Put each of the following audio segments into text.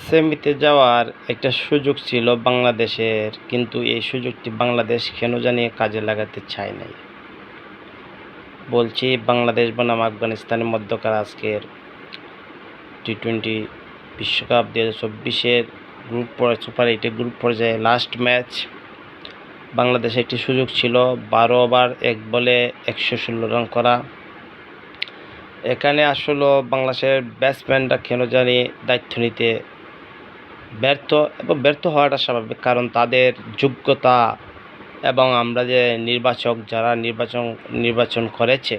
সেমিতে যাওয়ার একটা সুযোগ ছিল বাংলাদেশের, কিন্তু এই সুযোগটি বাংলাদেশ কেন জানি কাজে লাগাতে চায় নাই। বলছি বাংলাদেশ বনাম আফগানিস্তানের মধ্যকার আজকের টি-20 বিশ্বকাপ 2024-এর সুপার 8 গ্রুপ পর্যায়ে লাস্ট ম্যাচ। বাংলাদেশে একটি সুযোগ ছিল 12 ওভার 1 বলে 116 রান করা। এখানে আসলে বাংলাদেশের ব্যাটসম্যানরা কেন জানি দায়িত্ব নিতে ব্যর্থ হওয়াটা স্বাভাবিক, কারণ তাদের যোগ্যতা এবং আমরা যে যারা নির্বাচন করেছে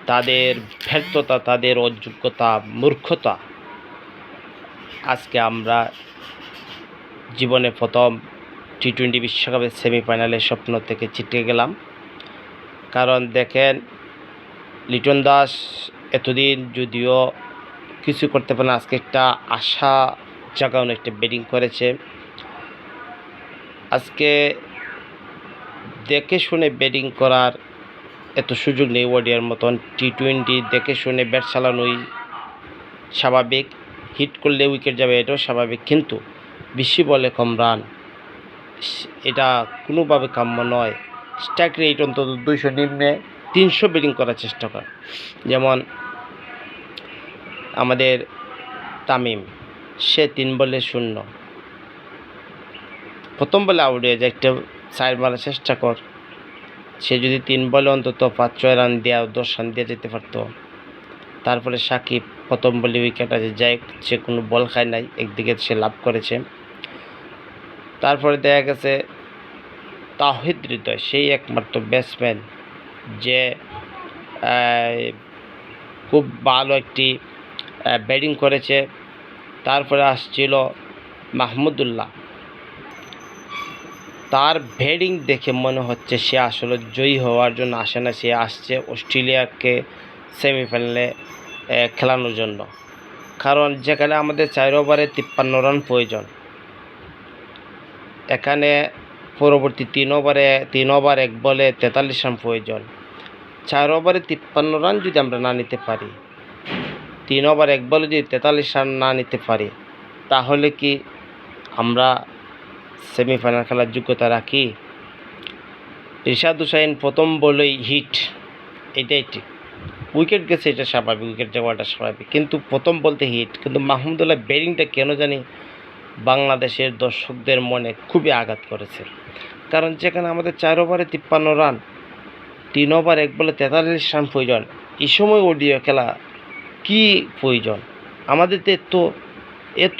তাদের ব্যর্থতা, তাদের অযোগ্যতা, মূর্খতা আজকে আমরা জীবনে প্রথম টি-20 বিশ্বকাপের সেমিফাইনালের স্বপ্ন থেকে ছিটকে গেলাম। কারণ দেখেন, লিটন দাস এতদিন যদিও কিছু করতে পারে না, আজকে একটা আশা জাগানো একটা ব্যাটিং করেছে। আজকে দেখে শুনে ব্যাটিং করার এত সুযোগ নেই ওডিআইয়ের মতন। টি-20 দেখে শুনে ব্যাট চালানোই স্বাভাবিক, হিট করলে উইকেট যাবে এটাও স্বাভাবিক, কিন্তু বেশি বলে কম রান এটা কোনোভাবে কাম্য নয়। স্ট্রাইক রেট অন্তত 200 নিম্নে 300 ব্যাটিং করার চেষ্টা করে। যেমন আমাদের তামিম, সে 3 বলে 0, প্রথম বলে আউট হয়ে যায়, একটা সাইড মারার চেষ্টা কর। সে যদি 3 বলে অন্তত 5-6 রান দেওয়া 10 রান দিয়ে যেতে পারত। তারপরে সাকিব প্রথম বলে উইকেট আছে, যাই সে কোনো বল খায় নাই, একদিকে সে লাভ করেছে। তারপরে দেখা গেছে তাওহিদ হৃদয়, সেই একমাত্র ব্যাটসম্যান যে খুব ভালো একটি ব্যাটিং করেছে। তারপরে আসছিল মাহমুদুল্লাহ, তার ব্যাটিং দেখে মনে হচ্ছে সে আসলে জয়ী হওয়ার জন্য আসে না, সে আসছে অস্ট্রেলিয়াকে সেমিফাইনালে খেলানোর জন্য। কারণ যেখানে আমাদের 4 ওভারে 53 রান প্রয়োজন, এখানে পরবর্তী 3 ওভার 1 বলে 43 রান প্রয়োজন। 4 ওভারে 53 রান যদি আমরা না নিতে পারি, 3 ওভার 1 বলে যদি 43 রান না নিতে পারি, তাহলে কি আমরা সেমিফাইনাল খেলার যোগ্যতা রাখি? রিশাদ হোসাইন প্রথম বলেই হিট, এটাই ঠিক। উইকেট গেছে, এটা স্বাভাবিক, উইকেট যাওয়াটা স্বাভাবিক, কিন্তু প্রথম বলতে হিট। কিন্তু মাহমুদুল্লাহ ব্যাটিংটা কেন জানি বাংলাদেশের দর্শকদের মনে খুবই আঘাত করেছে। কারণ যেখানে আমাদের 4 ওভারে 53 রান, 3 ওভার 1 বলে 43 রান প্রয়োজন, এই সময় ওডিআই খেলা কি প্রয়োজন? আমাদের তো এত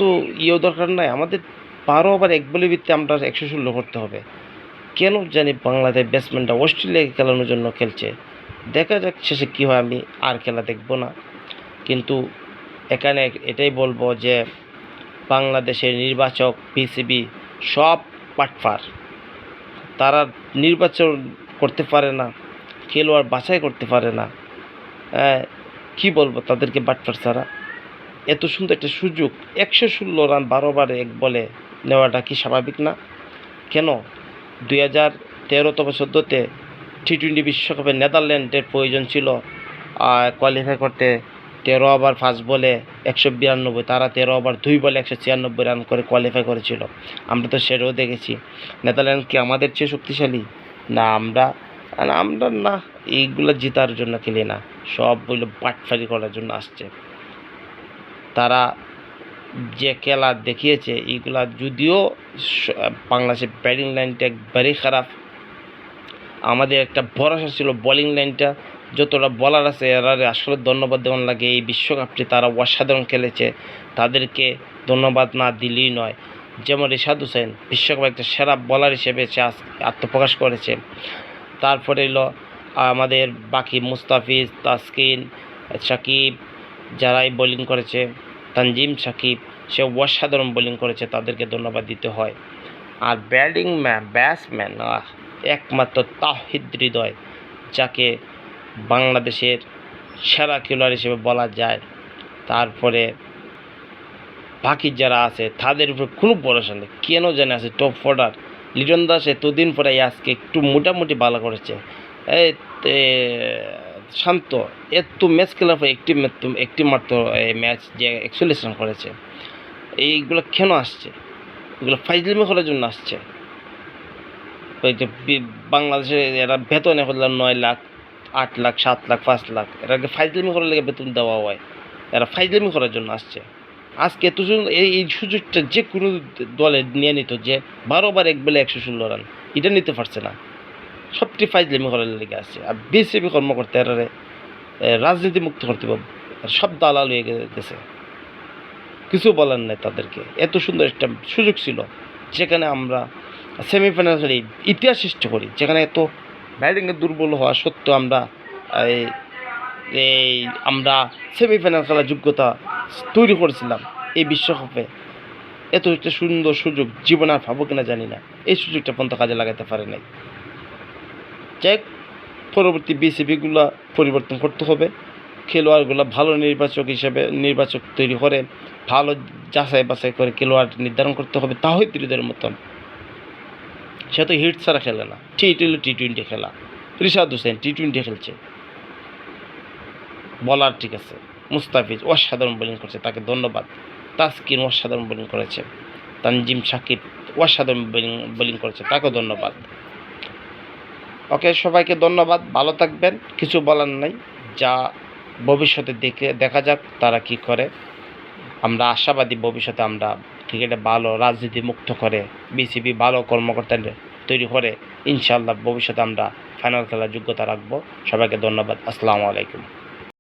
দরকার নাই। আমাদের 12 ওভার 1 বলে ভিত্তিতে আমরা 116 করতে হবে। কেন জানি বাংলাদেশ ব্যাটসম্যানরা অস্ট্রেলিয়াকে খেলানোর জন্য খেলছে। দেখা যাক শেষে কী হয়, আমি আর খেলা দেখব না। কিন্তু এখানে এটাই বলবো যে বাংলাদেশের নির্বাচক, পিসিবি সব পাটপার। তারা নির্বাচন করতে পারে না, খেলোয়াড় বাছাই করতে পারে না। কি বলবো তাদেরকে, বাটপার ছাড়া। এত সুন্দর একটা সুযোগ, 116 রান 12 ওভারে 1 বলে নেওয়াটা কি স্বাভাবিক না? কেন 2013 অথবা 14-তে টি-20 বিশ্বকাপে নেদারল্যান্ডের প্রয়োজন ছিল কোয়ালিফাই করতে 13 ওভার 5 বলে 192, তারা 13 ওভার 2 বলে 196 রান করে কোয়ালিফাই করেছিল। আমরা তো সেটাও দেখেছি। নেদারল্যান্ড কি আমাদের চেয়ে শক্তিশালী? না, আমরা না, এইগুলো জেতার জন্য খেলি না, সব বললো বাটফারি করার জন্য আসছে। তারা যে খেলা দেখিয়েছে, এইগুলা যদিও বাংলাদেশের ব্যাটিং লাইনটা একবারেই খারাপ, আমাদের একটা ভরসা ছিল বোলিং লাইনটা, যতটা বলার আছে এরা আসলে ধন্যবাদ দেওয়ার লাগে। এই বিশ্বকাপটি তারা অসাধারণ খেলেছে, তাদেরকে ধন্যবাদ না দিলেই নয়। যেমন রিশাদ হোসেন বিশ্বকাপে একটা সেরা বলার হিসেবে সে আত্মপ্রকাশ করেছে। তারপরে এলো আমাদের বাকি মুস্তাফিজ, তাসকিন, সাকিব, যারাই বোলিং করেছে, তানজিম সাকিব, সে অসাধারণ বোলিং করেছে, তাদেরকে ধন্যবাদ দিতে হয়। আর ব্যাটসম্যান একমাত্র তাওহিদ হৃদয়, যাকে বাংলাদেশের সেরা খেলোয়াড় হিসেবে বলা যায়। তারপরে বাকি যারা আছে তাদের উপর কোনো ভরসা নেই, কেন জানে আছে টপ অর্ডার। লিটন দাস এতদিন পরে আজকে একটু মোটামুটি ভালো করেছে। শান্ত এত ম্যাচ খেলার পর একটি মাত্র ম্যাচ যে 41 রান করেছে, এইগুলো কেন আসছে? এগুলো ফাইজলামি করার জন্য আসছে। ওই যে বাংলাদেশে এরা বেতনে হলাম 9 লাখ, 8 লাখ, 7 লাখ, 5 লাখ, এরাকে ফাইজলামি করার লেগে বেতন দেওয়া হয়। এরা ফাইজলামি করার জন্য আসছে। আজকে এত সুন্দর এই সুযোগটা যে কোনো দলে নিয়ে নিত, যে 12 বার এক বেলা 116 রান, এটা নিতে পারছে না। সবটি ফাইজলামি করার লেগে আসছে। আর বিসিবি কর্মকর্তা এরারে রাজনীতি মুক্ত করতে পারবো, আর সব দালাল হয়ে গেছে। কিছু বলার নাই তাদেরকে। এত সুন্দর একটা সুযোগ ছিল যেখানে আমরা সেমিফাইনাল খেলি, ইতিহাস সৃষ্টি করি, যেখানে এত ব্যাটিংয়ে দুর্বল হওয়া সত্ত্বেও আমরা এই এই আমরা সেমিফাইনাল খেলার যোগ্যতা তৈরি করেছিলাম এই বিশ্বকাপে। এত একটা সুন্দর সুযোগ জীবনে আর পাবো কিনা জানি না। এই সুযোগটা পর্যন্ত কাজে লাগাতে পারে নাই। যাই হোক, পরবর্তী বিসিবিগুলো পরিবর্তন করতে হবে। খেলোয়াড়গুলো ভালো নির্বাচক তৈরি করে, ভালো যাচাই বাছাই করে খেলোয়াড় নির্ধারণ করতে হবে। তাহিদ হৃদয়ের মতন, সে তো হিট ছাড়া খেলে না। টি20 খেলা। রিশাদ হোসেন টি20 খেলছে, বলার ঠিক আছে। মুস্তাফিজ অসাধারণ বোলিং করছে, তাকে ধন্যবাদ। তাসকিন অসাধারণ বোলিং করেছে। তানজিম সাকিব অসাধারণ বোলিং করেছে, তাকেও ধন্যবাদ। ওকে, সবাইকে ধন্যবাদ, ভালো থাকবেন। কিছু বলার নাই, যা ভবিষ্যতে দেখা যাক তারা কি করে। আমরা আশাবাদী ভবিষ্যতে আমরা ক্রিকেটে ভালো রাজনীতি মুক্ত করে বিসিবি ভালো কর্মকর্তা তৈরি করে ইনশাআল্লাহ ভবিষ্যতে আমরা ফাইনাল খেলার যোগ্যতা রাখবো। সবাইকে ধন্যবাদ। আসসালামু আলাইকুম।